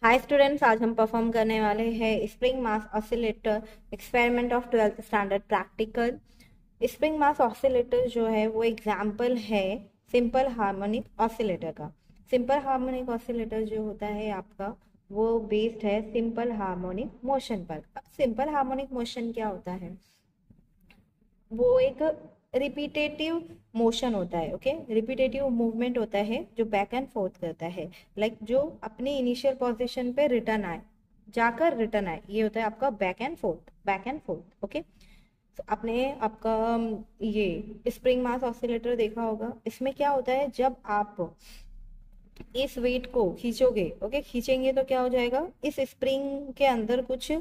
Hi students, आज हम perform करने वाले हैं spring mass oscillator experiment of 12th standard practical. Spring mass oscillator जो है वो एग्जाम्पल है सिंपल हार्मोनिक ऑसिलेटर का। सिंपल हार्मोनिक ऑसिलेटर जो होता है आपका वो बेस्ड है सिंपल हार्मोनिक मोशन पर। अब सिंपल हार्मोनिक मोशन क्या होता है? वो एक रिपीटेटिव मोशन होता है। ओके, रिपीटेटिव मूवमेंट होता है जो बैक एंड फोर्थ करता है। जो अपनी इनिशियल पोजीशन पे रिटर्न आए, जाकर रिटर्न आए, ये होता है आपका back and fourth, back and fourth. Okay, तो आपने आपका ये स्प्रिंग मास ऑसिलेटर देखा होगा। इसमें क्या होता है, जब आप इस वेट को खींचोगे, ओके, खींचेंगे तो क्या हो जाएगा, इस स्प्रिंग के अंदर कुछ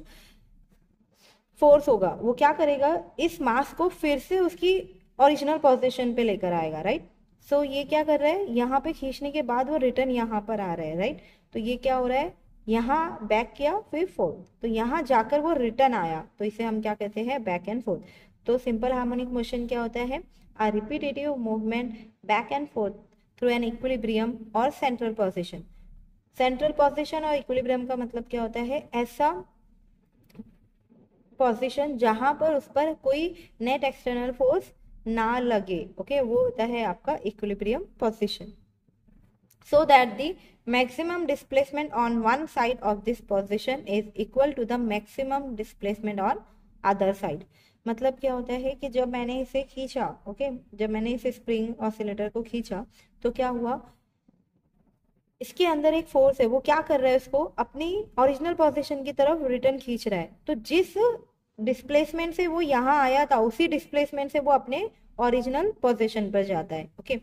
फोर्स होगा। वो क्या करेगा, इस मास को फिर से उसकी ओरिजिनल पोजीशन पे लेकर आएगा, राइट। सो ये क्या कर रहा है, यहाँ पे खींचने के बाद वो रिटर्न यहाँ पर आ रहा है, राइट। तो ये क्या हो रहा है, यहाँ बैक किया फिर फोर्थ, तो यहाँ जाकर वो रिटर्न आया, तो इसे हम क्या कहते हैं, बैक एंड फोर्थ। तो सिंपल हार्मोनिक मोशन क्या होता है, a repetitive movement back and forth through an equilibrium और सेंट्रल पोजीशन। सेंट्रल पोजीशन और इक्विलिब्रियम का मतलब क्या होता है, ऐसा पोजीशन जहां पर उस पर कोई नेट एक्सटर्नल फोर्स ना लगे। ओके, वो होता है आपका equilibrium position. so that the maximum displacement on one side of this position is equal to the maximum displacement on other side। मतलब क्या होता है कि जब मैंने इसे खींचा, ओके, जब मैंने इस स्प्रिंग ऑसिलेटर को खींचा तो क्या हुआ, इसके अंदर एक फोर्स है, वो क्या कर रहा है, उसको अपनी ओरिजिनल पोजीशन की तरफ रिटर्न खींच रहा है। तो जिस डिस्प्लेसमेंट से वो यहाँ आया था, उसी डिस्प्लेसमेंट से वो अपने ओरिजिनल पोजीशन पर जाता है। ओके,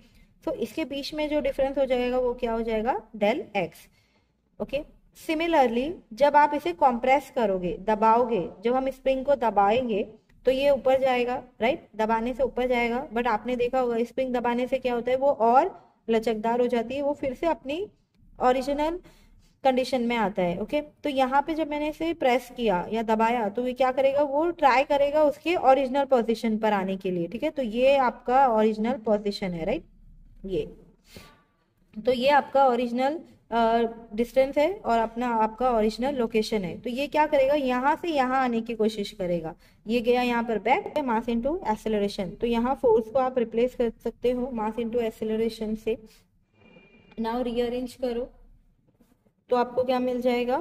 तो इसके बीच में जो डिफरेंस हो जाएगा वो क्या हो जाएगा, डेल एक्स। ओके, सिमिलरली जब आप इसे कॉम्प्रेस करोगे, दबाओगे, जब हम स्प्रिंग को दबाएंगे तो ये ऊपर जाएगा, राइट, दबाने से ऊपर जाएगा। बट आपने देखा होगा स्प्रिंग दबाने से क्या होता है, वो और लचकदार हो जाती है, वो फिर से अपनी ओरिजिनल कंडीशन में आता है। ओके, तो यहाँ पे जब मैंने इसे प्रेस किया या दबाया तो ये क्या करेगा, वो ट्राई करेगा उसके ओरिजिनल पोजीशन पर आने के लिए। ठीक है, तो ये आपका ओरिजिनल पोजीशन है, राइट, ये। तो ये आपका ओरिजिनल डिस्टेंस है और अपना आपका ओरिजिनल लोकेशन है। तो ये क्या करेगा, यहाँ से यहाँ आने की कोशिश करेगा। ये गया यहाँ पर बैक, मास इनटू एक्सेलरेशन। तो यहाँ फोर्स को आप रिप्लेस कर सकते हो मास इनटू एक्सेलरेशन से। नाउ रीअरेंज करो तो आपको क्या मिल जाएगा,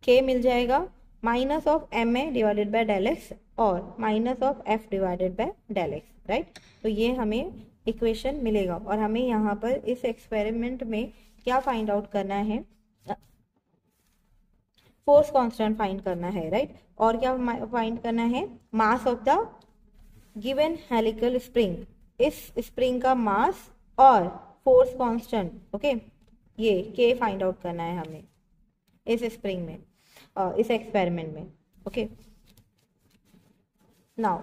के मिल जाएगा minus of m a divided by del x और minus of f divided by del x, right. तो ये हमें इक्वेशन मिलेगा और हमें यहाँ पर इस एक्सपेरिमेंट में क्या फाइंड आउट करना है, फोर्स कांस्टेंट फाइंड करना है, राइट। और क्या फाइंड करना है, मास of the given helical spring, इस स्प्रिंग का मास और फोर्स कांस्टेंट। ओके, ये के फाइंड आउट करना है हमें इस स्प्रिंग में, इस एक्सपेरिमेंट में। ओके, नाउ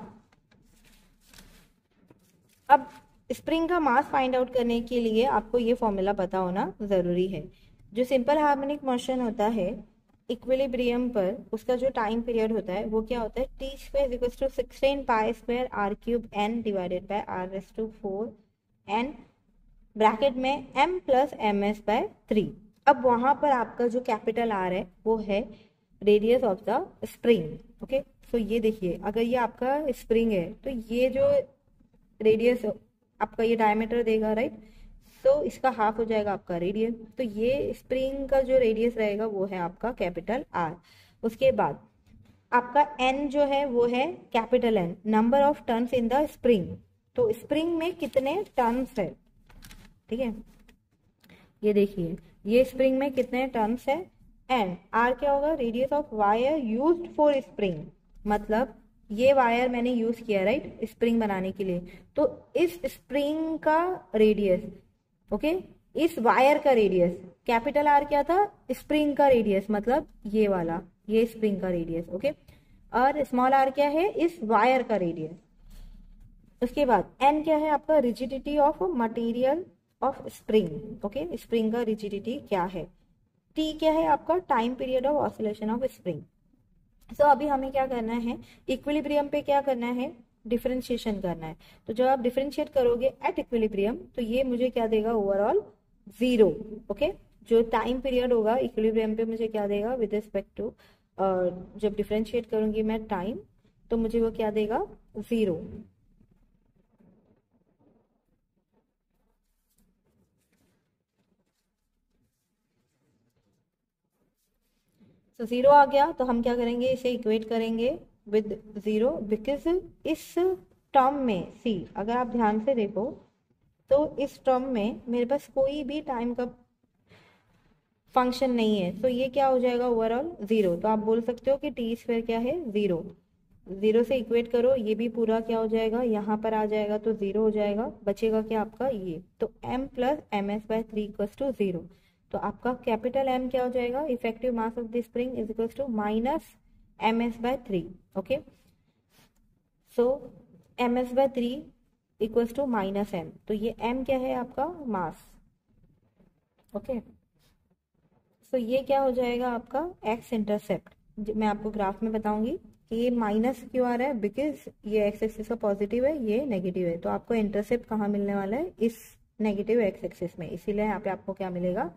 अब स्प्रिंग का मास फाइंड आउट करने के लिए आपको ये फॉर्मूला पता होना जरूरी है। जो सिंपल हार्मोनिक मोशन होता है इक्विलिब्रियम पर, उसका जो टाइम पीरियड होता है वो क्या होता है, T square equals to 16 pi square R cube N divided by R raise to 4 N, bracket में m plus M S by 3। अब वहां पर आपका जो कैपिटल आर है वो है radius of the spring. Okay, so ये देखिए, अगर ये आपका स्प्रिंग है तो ये जो रेडियस आपका ये डायमीटर देगा, राइट। सो इसका हाफ हो जाएगा आपका रेडियस। तो ये स्प्रिंग का जो रेडियस रहेगा वो है आपका कैपिटल आर। उसके बाद आपका एन जो है वो है capital N, number of turns in the spring. तो स्प्रिंग में कितने टर्न्स है, ठीक है, ये देखिए, ये स्प्रिंग में कितने टर्न्स है। एंड आर क्या होगा, radius of wire used for spring, मतलब ये वायर मैंने यूज किया, राइट, स्प्रिंग बनाने के लिए। तो इस स्प्रिंग का रेडियस, ओके, इस वायर का रेडियस, कैपिटल आर क्या था, स्प्रिंग का रेडियस, मतलब ये वाला, ये स्प्रिंग का रेडियस। ओके, और स्मॉल आर क्या है, इस वायर का रेडियस। उसके बाद एन क्या है आपका, rigidity of material of spring. Okay, spring का रिजिडिटी क्या है। टी क्या है आपका, time period of oscillation of spring. So अभी हमें क्या करना है, इक्विलिब्रियम पे क्या करना है, डिफरेंशिएशन करना है। तो जब आप डिफरेंशिएट करोगे एट इक्विलिब्रियम तो ये मुझे क्या देगा, ओवरऑल जीरो। ओके, जो टाइम पीरियड होगा इक्विलिब्रियम पे मुझे क्या देगा विद रिस्पेक्ट टू, जब डिफरेंशिएट करूंगी मैं टाइम, तो मुझे वो क्या देगा 0। तो 0 आ गया तो हम क्या करेंगे, इसे इक्वेट करेंगे विद 0, बिकॉज इस टर्म में सी अगर आप ध्यान से देखो तो इस टर्म में मेरे पास कोई भी टाइम का फंक्शन नहीं है, तो ये क्या हो जाएगा ओवरऑल 0। तो आप बोल सकते हो कि टी स्क्वायर क्या है 0। 0 से इक्वेट करो, ये भी पूरा क्या हो जाएगा, यहाँ पर आ जाएगा तो 0 हो जाएगा, बचेगा क्या आपका ये, तो m plus M S by 3 equals to 0। तो आपका कैपिटल M क्या हो जाएगा, effective mass of the spring is equals to minus M S by 3। Okay, so M S by 3 equals to minus m, तो ये m क्या है आपका मास। ओके, तो ये क्या हो जाएगा आपका एक्स इंटरसेप्ट। मैं आपको ग्राफ में बताऊंगी कि ये माइनस क्यों आ रहा है, बिकॉज ये एक्स एक्सिस का पॉजिटिव है, ये नेगेटिव है, तो आपको इंटरसेप्ट कहाँ मिलने वाला है, इस नेगेटिव एक्स एक्सिस में, इसीलिए यहाँ पे आपको क्या मिलेगा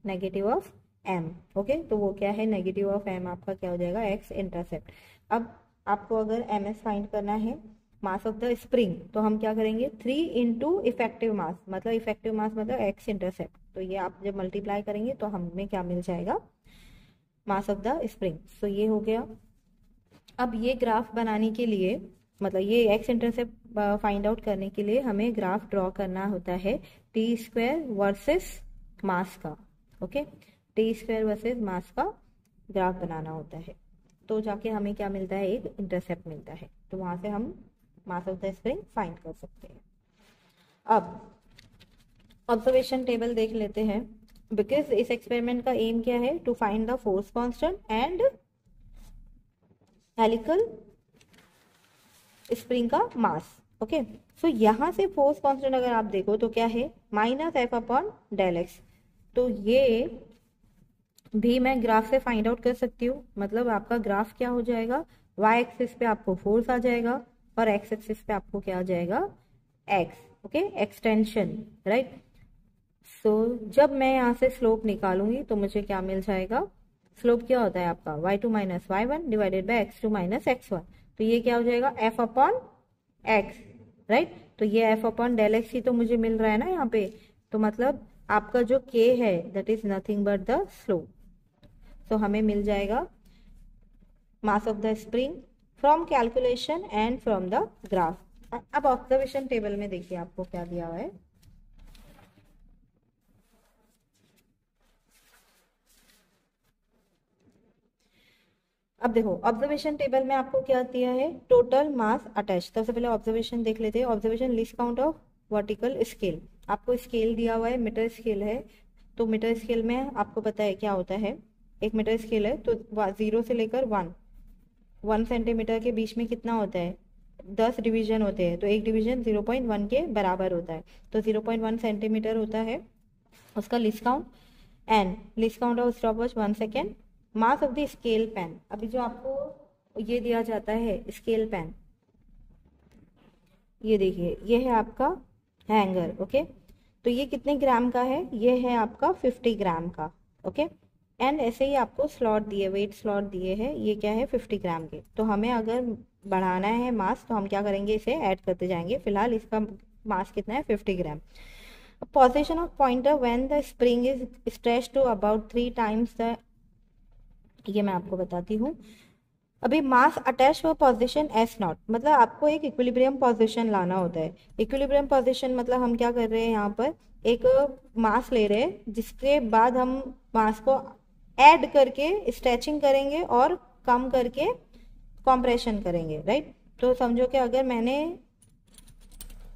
नेगेटिव ऑफ एम। ओके, तो वो क्या है नेगेटिव ऑफ एम, आपका क्या हो जाएगा एक्स इंटरसेप्ट। अब आपको अगर एम एस फाइंड करना है मास ऑफ द स्प्रिंग, तो हम क्या करेंगे 3 इंटू इफेक्टिव मास, मतलब इफेक्टिव मास मतलब एक्स इंटरसेप्ट, तो ये आप जब मल्टीप्लाई करेंगे तो हमें क्या मिल जाएगा मास ऑफ द स्प्रिंग। सो ये हो गया। अब ये ग्राफ बनाने के लिए, मतलब ये एक्स इंटरसेप्ट फाइंड आउट करने के लिए हमें ग्राफ ड्रॉ करना होता है टी स्क्वायर वर्सेस मास का। ओके, टी स्क्वायर वर्सेस मास का ग्राफ बनाना होता है, तो जाके हमें क्या मिलता है एक इंटरसेप्ट मिलता है, तो वहां से हम मास ऑफ द स्प्रिंग फाइंड कर सकते हैं। अब ऑब्जर्वेशन टेबल देख लेते हैं, बिकॉज इस एक्सपेरिमेंट का एम क्या है, to find the force constant and helical spring का मास। ओके, सो यहां से फोर्स कांस्टेंट अगर आप देखो तो क्या है minus F upon del X, तो ये भी मैं ग्राफ से फाइंड आउट कर सकती हूँ। मतलब आपका ग्राफ क्या हो जाएगा, वाई एक्सिस पे आपको फोर्स आ जाएगा और एक्स एक्सिस पे आपको क्या आ जाएगा x. Okay, extension, right. So जब मैं यहाँ से स्लोप निकालूंगी तो मुझे क्या मिल जाएगा, स्लोप क्या होता है आपका y2 minus y1 divided by x2 minus x1, तो ये क्या हो जाएगा f अपॉन x, राइट। तो ये f अपॉन डेल एक्स ही तो मुझे मिल रहा है ना यहाँ पे, तो मतलब आपका जो k है that is nothing but the slope. तो हमें मिल जाएगा मास of the spring from calculation and from the graph. अब ऑब्जर्वेशन टेबल में देखिए आपको क्या दिया हुआ है, अब देखो ऑब्जर्वेशन टेबल में आपको क्या दिया है, टोटल मास अटैच। सबसे पहले ऑब्जर्वेशन देख लेते हैं, observation list count of vertical scale. आपको स्केल दिया हुआ है, मीटर स्केल है, तो मीटर स्केल में आपको पता है क्या होता है, एक मीटर स्केल है तो 0 से लेकर 1 सेंटीमीटर के बीच में कितना होता है 10 डिवीजन होते हैं, तो एक डिवीजन 0.1 के बराबर होता है, तो 0.1 सेंटीमीटर होता है उसका least count, and least count of stopwatch 1 second, mass of the scale pan. अभी जो आपको ये दिया जाता है स्केल पेन, ये देखिए ये है आपका हैंगर। ओके, तो ये कितने ग्राम का है, ये है आपका 50 ग्राम का। ओके, एंड ऐसे ही आपको स्लॉट दिए, वेट स्लॉट दिए हैं, ये क्या है 50 ग्राम के। तो हमें अगर बढ़ाना है मास तो हम क्या करेंगे, इसे ऐड करते जाएंगे। फिलहाल इसका मास कितना है 50 ग्राम। Position of pointer when the spring is stretched to about 3 times the, ये मैं आपको बताती हूँ। अभी मास अटैच हुआ पोजीशन एस नॉट, मतलब आपको एक इक्विलिब्रियम पोजीशन लाना होता है। इक्विलिब्रियम पोजीशन मतलब हम क्या कर रहे हैं, यहाँ पर एक मास ले रहे हैं जिसके बाद हम मास को ऐड करके स्ट्रेचिंग करेंगे और कम करके कॉम्प्रेशन करेंगे, राइट। तो समझो कि अगर मैंने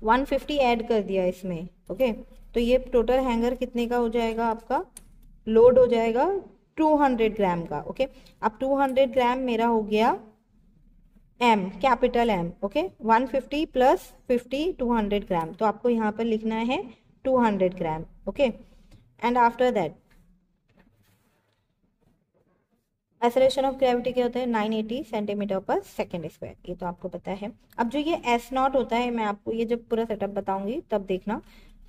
150 ऐड कर दिया इसमें, ओके, तो ये टोटल हैंगर कितने का हो जाएगा, आपका लोड हो जाएगा 200 ग्राम का। ओके, अब 200 ग्राम मेरा हो गया M, capital M. Okay, 150 plus 50 200 gram, तो आपको यहाँ पर लिखना है 200 gram. Okay, and after that acceleration of gravity क्या होता है 980 सेंटीमीटर पर सेकेंड स्क्वायर, ये तो आपको पता है। अब जो ये एस नॉट होता है, मैं आपको ये जब पूरा सेटअप बताऊंगी तब देखना।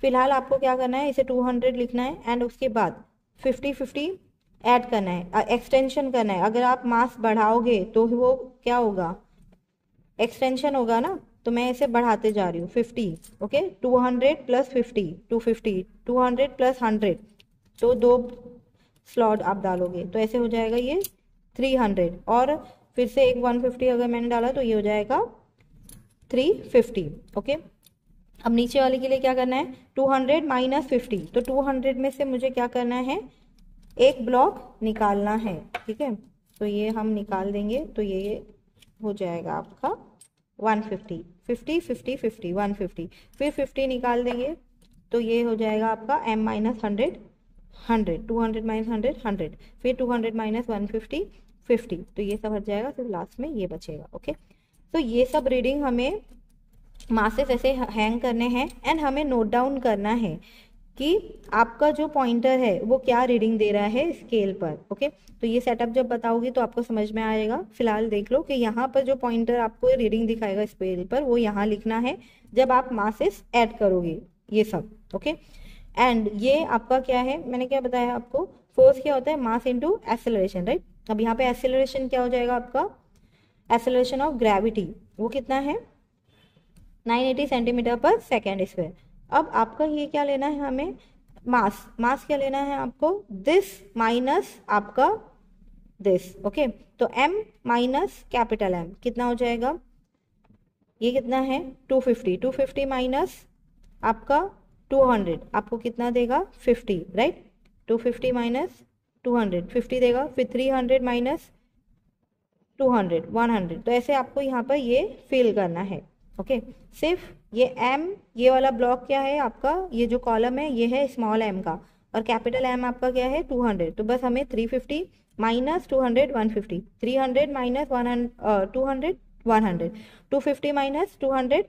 फिलहाल आपको क्या करना है, इसे 200 लिखना है, एंड उसके बाद 50-50 ऐड करना है, एक्सटेंशन करना है। अगर आप मास बढ़ाओगे तो वो क्या होगा, एक्सटेंशन होगा ना। तो मैं इसे बढ़ाते जा रही हूँ 50, ओके 200 प्लस 50 250, 200 प्लस 100, तो 2 स्लॉट आप डालोगे तो ऐसे हो जाएगा ये 300, और फिर से एक 150 अगर मैंने डाला तो ये हो जाएगा 350, ओके। अब नीचे वाले के लिए क्या करना है, 200 माइनस 50, तो 200 में से मुझे क्या करना है, एक ब्लॉक निकालना है, ठीक है। तो ये हम निकाल देंगे, तो ये हो जाएगा आपका 150, 50 50 50 150, फिर 50 निकाल देंगे तो ये हो जाएगा आपका m माइनस 100 100, 200 माइनस 100 100, फिर 200 माइनस 150 50, तो ये सब हट जाएगा, फिर लास्ट में ये बचेगा, ओके। तो ये सब रीडिंग हमें मासेस ऐसे हैंग करने हैं एंड हमें नोट डाउन करना है कि आपका जो पॉइंटर है वो क्या रीडिंग दे रहा है स्केल पर, ओके। तो ये सेटअप जब बताओगी तो आपको समझ में आएगा। फिलहाल देख लो कि यहाँ पर जो पॉइंटर आपको रीडिंग दिखाएगा स्केल पर वो यहाँ लिखना है जब आप मासेस ऐड करोगे ये सब, ओके। एंड ये आपका क्या है, मैंने क्या बताया आपको, फोर्स क्या होता है, मास इनटू एक्सेलरेशन, राइट। अब यहाँ पे एक्सेलरेशन क्या हो जाएगा आपका, एक्सेलरेशन ऑफ ग्रेविटी, वो कितना है 980 सेंटीमीटर पर सेकेंड स्क्वायर। अब आपका ये क्या लेना है हमें, मास, मास क्या लेना है आपको, दिस माइनस आपका दिस, ओके। तो m माइनस कैपिटल M कितना हो जाएगा, ये कितना है 250, 250 माइनस आपका 200 आपको कितना देगा 50, राइट। 250 माइनस 200 50 देगा, फिर 300 माइनस 200 100, तो ऐसे आपको यहाँ पर ये फिल करना है, ओके। सिर्फ ये m, ये वाला ब्लॉक क्या है आपका, ये जो कॉलम है ये है स्मॉल m का, और कैपिटल M आपका क्या है 200, तो बस हमें 350 माइनस 200 150, 300 माइनस 200 100, 250 माइनस 200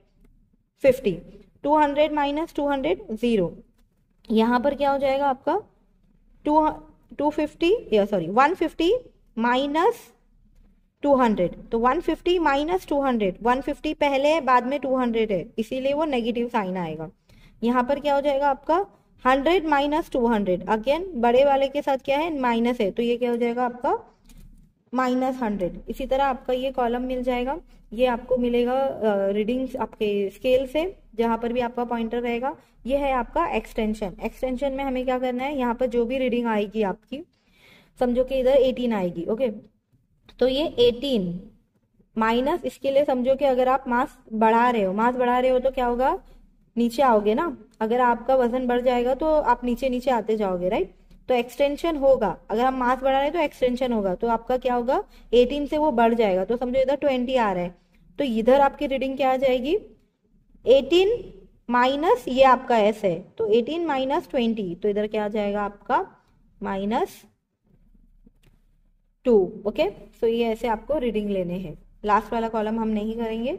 50, 200 माइनस 200 0, यहाँ पर क्या हो जाएगा आपका 250 या सॉरी 150 माइनस 200, तो 150 माइनस 200, 150 पहले है बाद में 200 है इसीलिए वो नेगेटिव साइन आएगा। यहाँ पर क्या हो जाएगा आपका 100 माइनस 200, अगेन बड़े वाले के साथ क्या है माइनस है, तो ये क्या हो जाएगा आपका माइनस 100। इसी तरह आपका ये कॉलम मिल जाएगा, ये आपको मिलेगा रीडिंग्स आपके स्केल से, जहां पर भी आपका पॉइंटर रहेगा। ये है आपका एक्सटेंशन। एक्सटेंशन में हमें क्या करना है, यहाँ पर जो भी रीडिंग आएगी आपकी, समझो कि इधर 18 आएगी, ओके, तो ये 18 माइनस, इसके लिए समझो कि अगर आप मास बढ़ा रहे हो, मास बढ़ा रहे हो तो क्या होगा, नीचे आओगे ना, अगर आपका वजन बढ़ जाएगा तो आप नीचे नीचे आते जाओगे, राइट। तो एक्सटेंशन होगा, अगर हम मास बढ़ा रहे हैं तो एक्सटेंशन होगा, तो आपका क्या होगा 18 से वो बढ़ जाएगा, तो समझो इधर 20 आ रहा है, तो इधर आपकी रीडिंग क्या आ जाएगी 18 माइनस ये आपका एस है, तो 18 माइनस 20, तो इधर क्या आ जाएगा आपका माइनस 2, ओके। सो ये ऐसे आपको रीडिंग लेने हैं। लास्ट वाला कॉलम हम नहीं करेंगे,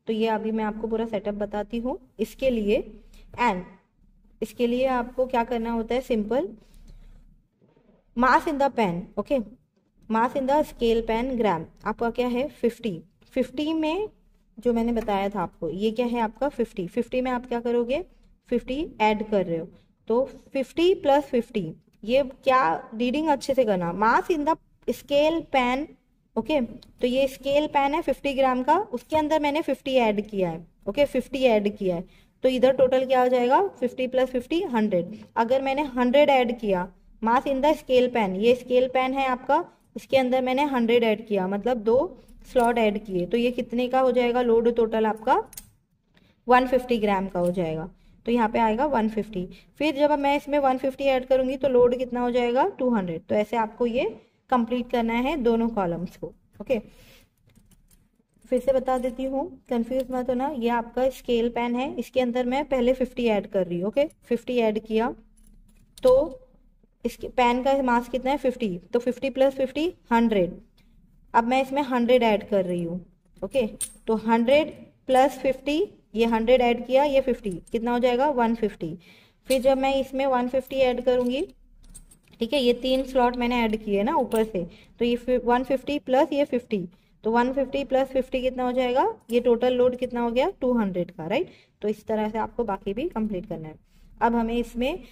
तो ये अभी मैं आपको पूरा सेटअप बताती हूँ इसके लिए। एंड इसके लिए आपको क्या करना होता है, simple, mass in the pan, okay, mass in the scale pan gram आपका क्या है 50, 50 में जो मैंने बताया था आपको, ये क्या है आपका 50, 50 में आप क्या करोगे 50 ऐड कर रहे हो, तो 50 प्लस 50, ये क्या रीडिंग अच्छे से करना, mass in the scale pan, okay. तो ये स्केल पेन है 50 ग्राम का, उसके अंदर मैंने 50 ऐड किया है, ओके 50 ऐड किया है, तो इधर टोटल क्या हो जाएगा 50 प्लस 50 100। अगर मैंने 100 ऐड किया मास इन द स्केल पेन, ये स्केल पेन है आपका, इसके अंदर मैंने 100 ऐड किया, मतलब 2 स्लॉट ऐड किए, तो ये कितने का हो जाएगा लोड टोटल आपका 150 ग्राम का हो जाएगा, तो यहाँ पे आएगा 150। फिर जब मैं इसमें 150 ऐड करूंगी तो लोड कितना हो जाएगा 200। तो ऐसे आपको ये कंप्लीट करना है दोनों कॉलम्स को, ओके। फिर से बता देती हूँ, कंफ्यूज मत होना, ये आपका स्केल पेन है, इसके अंदर मैं पहले 50 ऐड कर रही हूँ, ओके 50 ऐड किया, तो इसके पेन का मास कितना है 50, तो 50 प्लस 50 100, अब मैं इसमें 100 ऐड कर रही हूँ, ओके, तो 100 प्लस 50, ये 100 ऐड किया, ये 50 कितना हो जाएगा 150। फिर जब मैं इसमें 150 ऐड करूंगी, ठीक है, ये 3 स्लॉट मैंने ऐड किए ना ऊपर से, तो ये 150 प्लस ये 50, तो 150 प्लस 50 कितना हो जाएगा, ये टोटल लोड कितना हो गया 200 का, राइट। तो इस तरह से आपको बाकी भी कंप्लीट करना है। अब हमें इसमें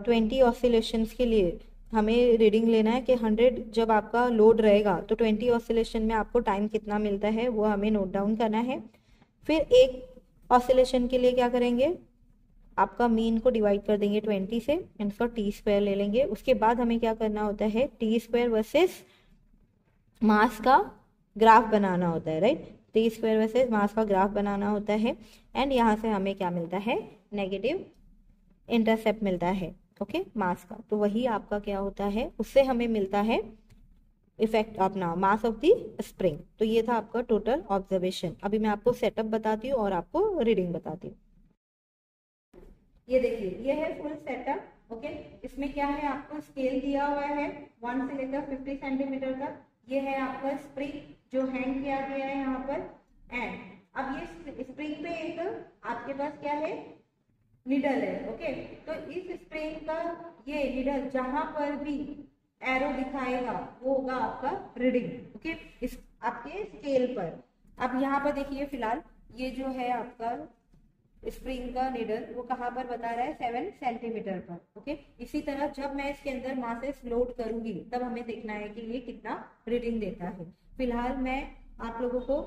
20 ऑसिलेशंस के लिए हमें रीडिंग लेना है कि 100 जब आपका लोड रहेगा तो 20 ऑसिलेशन में आपको टाइम कितना मिलता है वो हमें नोट डाउन करना है। फिर एक ऑसिलेशन के लिए क्या करेंगे, आपका मीन को डिवाइड कर देंगे 20 से एंड उसका टी स्क्वायर ले लेंगे। उसके बाद हमें क्या करना होता है, टी स्क्वायर वर्सेस मास का ग्राफ बनाना होता है, राइट। टी स्क्वायर वर्सेस मास का ग्राफ बनाना होता है एंड यहाँ से हमें क्या मिलता है, नेगेटिव इंटरसेप्ट मिलता है, ओके, मास का। तो वही आपका क्या होता है, उससे हमें मिलता है इफेक्ट अपना मास ऑफ द स्प्रिंग। तो ये था आपका टोटल ऑब्जर्वेशन। अभी मैं आपको सेटअप बताती हूँ और आपको रीडिंग बताती हूँ। ये देखिए, ये है फुल सेटअप, ओके। इसमें क्या है, आपको स्केल दिया हुआ है 1 से लेकर 50 सेंटीमीटर तक। ये है आपका स्प्रिंग जो हैंग किया गया है यहाँ पर। एंड अब ये स्प्रिंग पे एक आपके पास क्या है, निडल है, ओके। तो इस स्प्रिंग का ये निडल जहां पर भी एरो दिखाएगा वो होगा आपका रीडिंग, ओके, इस आपके स्केल पर। अब यहाँ पर देखिए, फिलहाल ये जो है आपका स्प्रिंग का निडल वो कहाँ पर बता रहा है, 7 सेंटीमीटर पर, ओके। इसी तरह जब मैं इसके अंदर मासेस लोड करूंगी तब हमें देखना है कि ये कितना रीडिंग देता है। फिलहाल मैं आप लोगों को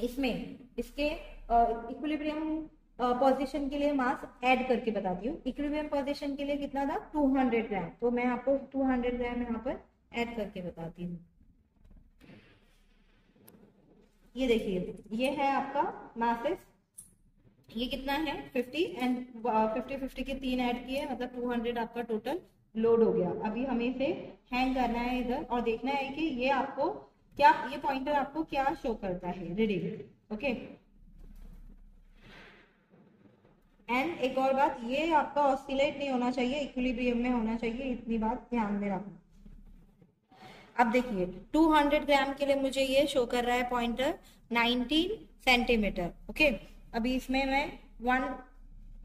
इसमें इसके इक्विलिब्रियम पोजीशन के लिए मास ऐड करके बताती हूँ। इक्विलिब्रियम पोजीशन के लिए कितना था, 200 ग्राम। तो मैं आपको 200 ग्राम यहाँ पर ऐड करके बताती हूँ। ये देखिए, ये है आपका मासेस, ये कितना है 50 एंड 50 के 3 ऐड किए, मतलब 200 आपका टोटल लोड हो गया। अभी हमें इसे हैंग करना है इधर और देखना है कि ये आपको क्या, ये पॉइंटर आपको क्या शो करता है, रीडिंग, ओके। एंड एक और बात, ये आपका ऑसिलेट नहीं होना चाहिए, इक्विलिब्रियम में होना चाहिए, इतनी बात ध्यान में रखना। अब देखिए 200 ग्राम के लिए मुझे ये शो कर रहा है पॉइंटर 19 सेंटीमीटर, ओके। अभी इसमें मैं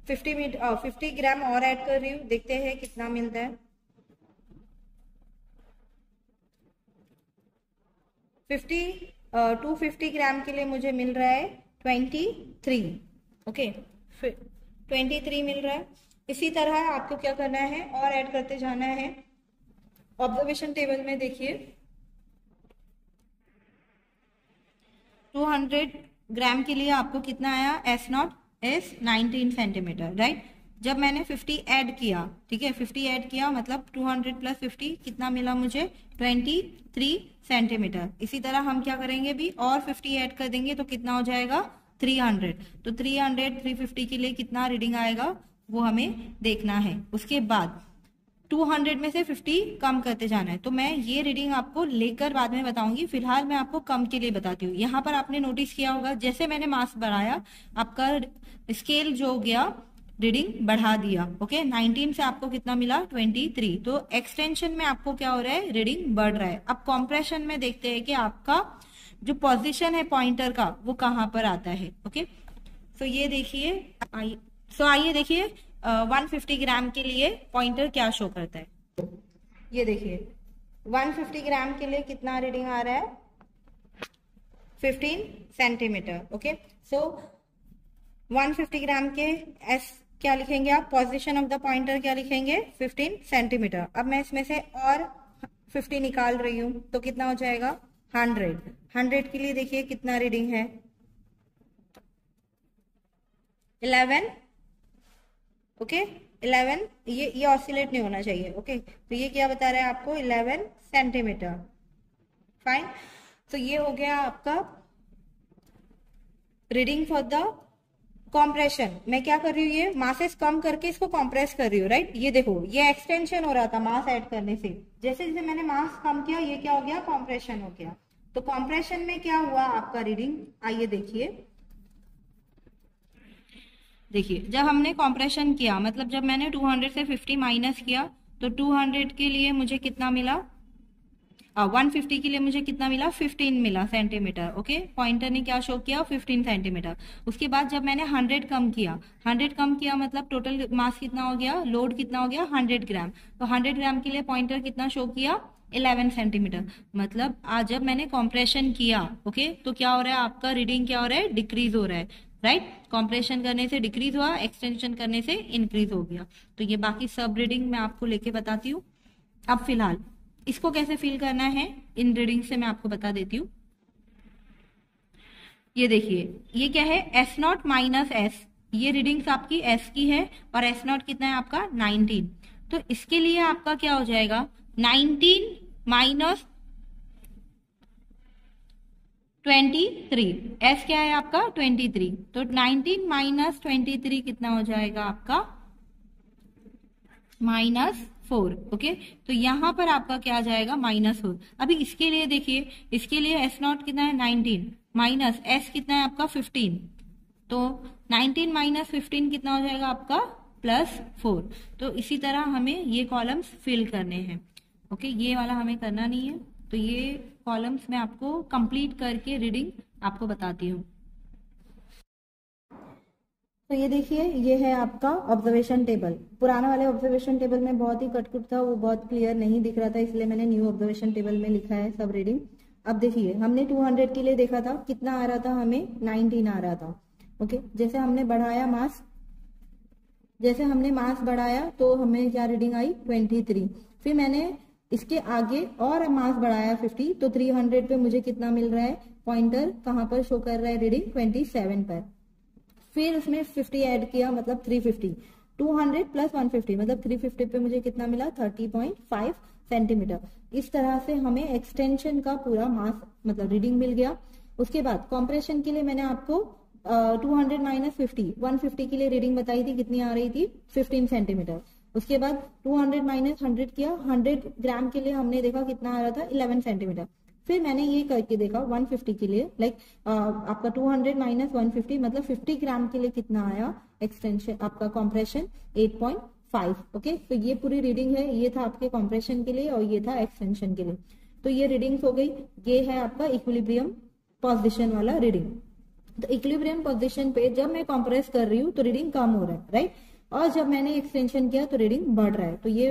50 ग्राम और ऐड कर रही हूँ, देखते हैं कितना मिलता है। 250 ग्राम के लिए मुझे मिल रहा है 23, ओके, 23 मिल रहा है। इसी तरह आपको क्या करना है, और ऐड करते जाना है। ऑब्जर्वेशन टेबल में देखिए 200 ग्राम के लिए आपको कितना आया, S0 is 19 सेंटीमीटर, राइट। जब मैंने 50 ऐड किया, ठीक है, 50 ऐड किया मतलब 200 प्लस 50 कितना मिला मुझे, 23 सेंटीमीटर। इसी तरह हम क्या करेंगे भी, और 50 ऐड कर देंगे तो कितना हो जाएगा 300। तो 350 के लिए कितना रीडिंग आएगा वो हमें देखना है। उसके बाद 200 में से 50 कम करते जाना है। तो मैं ये रीडिंग आपको लेकर बाद में बताऊंगी, फिलहाल मैं आपको कम के लिए बताती हूँ। यहाँ पर आपने नोटिस किया होगा, जैसे मैंने मास बढ़ाया आपका स्केल जो हो गया, रीडिंग बढ़ा दिया, ओके। 19 से आपको कितना मिला, 23। तो एक्सटेंशन में आपको क्या हो रहा है, रीडिंग बढ़ रहा है। अब कॉम्प्रेशन में देखते हैं कि आपका जो पोजीशन है पॉइंटर का वो कहाँ पर आता है, ओके। सो ये देखिए, आइए देखिए 150 ग्राम के लिए पॉइंटर क्या शो करता है। ये देखिए 150 ग्राम के लिए कितना रीडिंग आ रहा है, 15 सेंटीमीटर, ओके। सो 150 ग्राम के एस क्या लिखेंगे आप, पोजीशन ऑफ द पॉइंटर क्या लिखेंगे, 15 सेंटीमीटर। अब मैं इसमें से और 50 निकाल रही हूँ तो कितना हो जाएगा, 100 के लिए देखिए कितना रीडिंग है, 11, ओके, 11। ये ऑसिलेट नहीं होना चाहिए, ओके। तो ये क्या बता रहा है आपको, 11 सेंटीमीटर, फाइन। तो ये हो गया आपका रीडिंग फॉर द कॉम्प्रेशन। मैं क्या कर रही हूँ, ये मासेस कम करके इसको कॉम्प्रेस कर रही हूँ, राइट। ये देखो, ये एक्सटेंशन हो रहा था मास ऐड करने से, जैसे जैसे मैंने मास कम किया ये क्या हो गया, कॉम्प्रेशन हो गया। तो कॉम्प्रेशन में क्या हुआ आपका रीडिंग, आइए देखिए जब हमने कॉम्प्रेशन किया, मतलब जब मैंने 200 से 50 माइनस किया तो 200 के लिए मुझे कितना मिला, 150 के लिए मुझे कितना मिला, 15 मिला सेंटीमीटर, ओके। पॉइंटर ने क्या शो किया, 15 सेंटीमीटर। उसके बाद जब मैंने 100 कम किया, 100 कम किया मतलब टोटल मास कितना हो गया, लोड कितना हो गया, 100 ग्राम। तो 100 ग्राम के लिए पॉइंटर कितना शो किया, 11 सेंटीमीटर। मतलब आज जब मैंने कॉम्प्रेशन किया, ओके, तो क्या हो रहा है आपका रीडिंग, क्या हो रहा है, डिक्रीज हो रहा है, राइट। कॉम्प्रेशन करने से डिक्रीज हुआ, एक्सटेंशन करने से इंक्रीज हो गया। तो ये बाकी सब रीडिंग मैं आपको लेके बताती हूँ। अब फिलहाल इसको कैसे फिल करना है इन रीडिंग से मैं आपको बता देती हूँ। ये देखिए, ये क्या है, एस नॉट माइनस एस, ये रीडिंग्स आपकी एस की है और एस नॉट कितना है आपका 19। तो इसके लिए आपका क्या हो जाएगा, 19 माइनस 23, एस क्या है आपका 23, तो 19 माइनस 23 कितना हो जाएगा आपका -4। ओके, तो यहां पर आपका क्या आ जाएगा -4। अभी इसके लिए देखिए, इसके लिए एस नॉट कितना है 19 माइनस एस कितना है आपका 15, तो 19 माइनस 15 कितना हो जाएगा आपका +4। तो इसी तरह हमें ये कॉलम्स फिल करने हैं। ओके, ये वाला हमें करना नहीं है, तो ये कॉलम्स मैं आपको कंप्लीट करके रीडिंग आपको बताती हूँ। तो ये देखिए, ये है आपका ऑब्जर्वेशन टेबल। पुराना वाले ऑब्जर्वेशन टेबल में बहुत ही कटकुट था, वो बहुत क्लियर नहीं दिख रहा था, इसलिए मैंने न्यू ऑब्जर्वेशन टेबल में लिखा है सब रीडिंग। अब देखिए, हमने 200 के लिए देखा था, कितना आ रहा था हमें 19 आ रहा था। ओके, जैसे हमने मास बढ़ाया तो हमें क्या रीडिंग आई 23। फिर मैंने इसके आगे और मास बढ़ाया 50, तो 300 पे मुझे कितना मिल रहा है, पॉइंटर कहाँ पर शो कर रहा है, रीडिंग 27 पर। फिर उसमें 50 ऐड किया, मतलब 350, 200 प्लस 150 मतलब 350 पे मुझे कितना मिला 30.5 सेंटीमीटर। इस तरह से हमें एक्सटेंशन का पूरा मास मतलब रीडिंग मिल गया। उसके बाद कॉम्प्रेशन के लिए मैंने आपको 200 माइनस 50, 150 के लिए रीडिंग बताई थी, कितनी आ रही थी 15 सेंटीमीटर। उसके बाद 200 माइनस 100 किया, 100 ग्राम के लिए हमने देखा कितना आ रहा था 11 सेंटीमीटर। फिर मैंने ये करके देखा 150 के लिए, लाइक आपका 200 माइनस 150 मतलब 50 ग्राम के लिए कितना आया एक्सटेंशन आपका कॉम्प्रेशन 8.5। ओके, तो ये पूरी रीडिंग है, ये था आपके कॉम्प्रेशन के लिए और ये था एक्सटेंशन के लिए। तो ये रीडिंग्स हो गई। ये है आपका इक्विलिब्रियम पोजीशन वाला रीडिंग। तो इक्विलिब्रियम पोजीशन पे जब मैं कंप्रेस कर रही हूँ तो रीडिंग कम हो रहा है, राइट, और जब मैंने एक्सटेंशन किया तो रीडिंग बढ़ रहा है। तो ये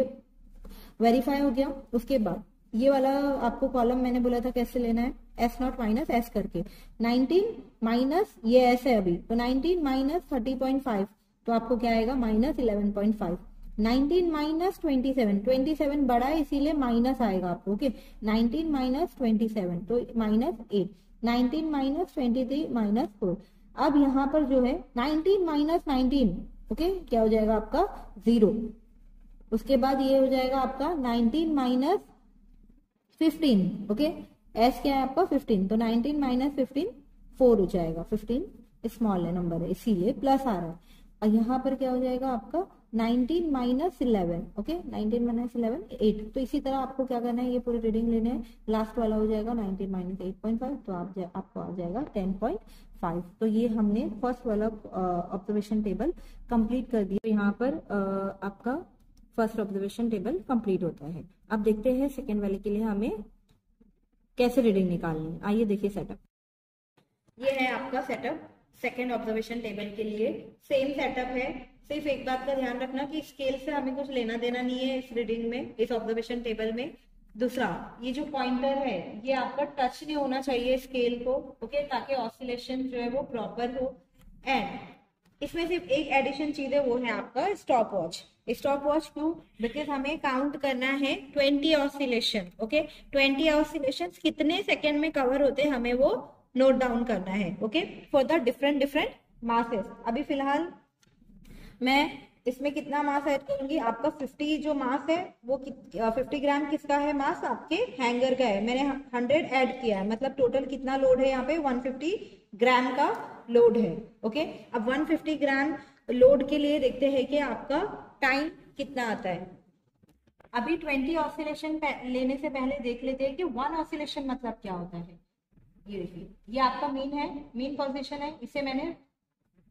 वेरीफाई हो गया। उसके बाद ये वाला आपको कॉलम मैंने बोला था कैसे लेना है, एस नॉट माइनस एस करके, 19 माइनस ये एस है अभी, तो 19 माइनस 30.5 तो आपको क्या आएगा -11.5। 19 माइनस 27 बड़ा है इसीलिए माइनस आएगा आपको। ओके, 19 माइनस 27 तो -8, 19 माइनस 23 -4। अब यहाँ पर जो है 19 माइनस 19, ओके, क्या हो जाएगा आपका 0। उसके बाद ये हो जाएगा आपका 19 माइनस 15। ओके, एस क्या है आपका 15, तो 19 माइनस 15 4 हो जाएगा। 15 स्मॉल है नंबर है इसीलिए प्लस आ रहा है। और यहाँ पर क्या हो जाएगा आपका 19 माइनस 11। Okay, 19 minus 11 8। तो इसी तरह आपको क्या करना है, ये पूरी रीडिंग लेने हैं। लास्ट वाला हो जाएगा 19 माइनस 8.5 तो आपको आ जाएगा 10.5। तो ये हमने फर्स्ट वाला ऑब्जर्वेशन टेबल कंप्लीट कर दिया। यहाँ पर आपका फर्स्ट ऑब्जर्वेशन टेबल कंप्लीट होता है। अब देखते हैं सेकेंड वाले के लिए हमें कैसे रीडिंग निकालनी है। आइए देखिए सेटअप। ये है आपका सेटअप सेकेंड ऑब्जर्वेशन टेबल के लिए। सेम सेटअप है, सिर्फ एक बात का ध्यान रखना कि स्केल से हमें कुछ लेना देना नहीं है इस रीडिंग में, इस ऑब्जर्वेशन टेबल में। दूसरा, ये जो पॉइंटर है ये आपका टच नहीं होना चाहिए स्केल को, ओके, ताकि ऑसिलेशन जो है वो प्रॉपर हो। एंड इसमें सिर्फ एक एडिशन चीज है, वो है आपका स्टॉप वॉच। स्टॉप वॉच क्यों, बिकॉज हमें काउंट करना है 20 ऑसिलेशन। ओके, 20 ऑसिलेशन कितने सेकेंड में कवर होते हैं हमें वो नोट डाउन करना है। Okay, for the different masses. अभी फिलहाल मैं इसमें कितना मास ऐड करूंगी, आपका 50 जो मास है वो 50 ग्राम किसका है मास, आपके हैंगर का है। मैंने 100 ऐड किया है, मतलब टोटल कितना लोड है यहाँ पे 150 ग्राम का लोड है। ओके, अब 150 ग्राम लोड के लिए देखते हैं कि आपका टाइम कितना आता है। अभी 20 ऑसिलेशन लेने से पहले देख लेते हैं कि 1 ऑसिलेशन मतलब क्या होता है। ये देखिए, ये आपका मीन है, मीन पोजीशन है, इसे मैंने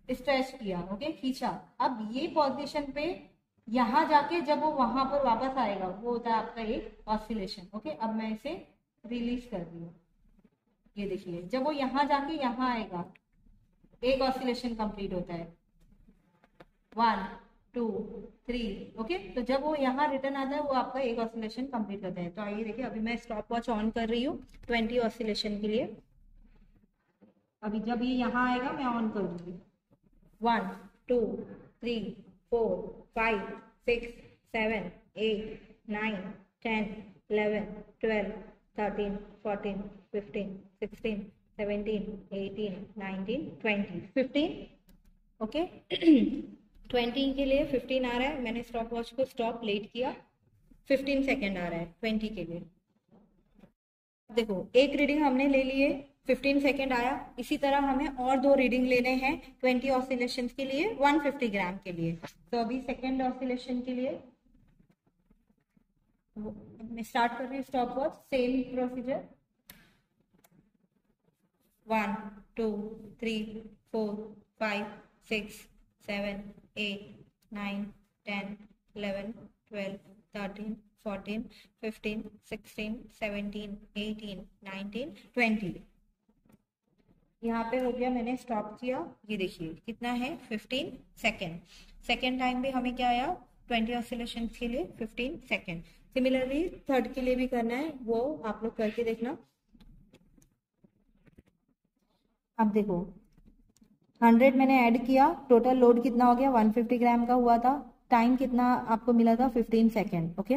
स्ट्रेच किया, ओके, खींचा। अब ये पोजीशन पे यहां जाके जब वो वहां पर वापस आएगा वो होता है आपका एक ऑसिलेशन। ओके, अब मैं इसे रिलीज कर दी हूँ। ये देखिए, जब वो यहां जाके यहां आएगा एक ऑसिलेशन कंप्लीट होता है, 1 2 3। ओके, तो जब वो यहाँ रिटर्न आता है वो आपका एक ऑसिलेशन कंप्लीट करता है। तो आइए देखिए, अभी मैं स्टॉप वॉच ऑन कर रही हूँ 20 ऑसिलेशन के लिए। अभी जब ये यहाँ आएगा मैं ऑन कर दूंगी। 1 2 3 4 5 6 7 8 9 10, 11, 12, 13, 14, 15, 16, 17, 18, 19, 20, 15. ओके 20 के लिए 15 आ रहा है, मैंने स्टॉप वॉच को स्टॉप लेट किया, 15 सेकेंड आ रहा है 20 के लिए। देखो एक रीडिंग हमने ले लिए, 15 सेकेंड आया। इसी तरह हमें और 2 रीडिंग लेने हैं 20 ऑसिलेशन के लिए 150 ग्राम के लिए। तो अभी सेकेंड ऑसिलेशन के लिए मैं स्टार्ट कर रही हूँ स्टॉप वॉच, सेम प्रोसीजर 1, 2, 3, 4, 5, 6, 7, 8, 9, 10, 11, 12, 13, 14, 15, 16, 17, 18, 19, 20। यहाँ पे हो गया, मैंने स्टॉप किया। ये देखिए कितना है 15 सेकेंड। सेकेंड टाइम भी हमें क्या आया 20 ऑसिलेशन के लिए 15 सेकेंड। सिमिलरली थर्ड के लिए भी करना है, वो आप लोग करके देखना। अब देखो 100 मैंने ऐड किया, टोटल लोड कितना हो गया 150 ग्राम का हुआ था, टाइम कितना आपको मिला था 15 सेकेंड। ओके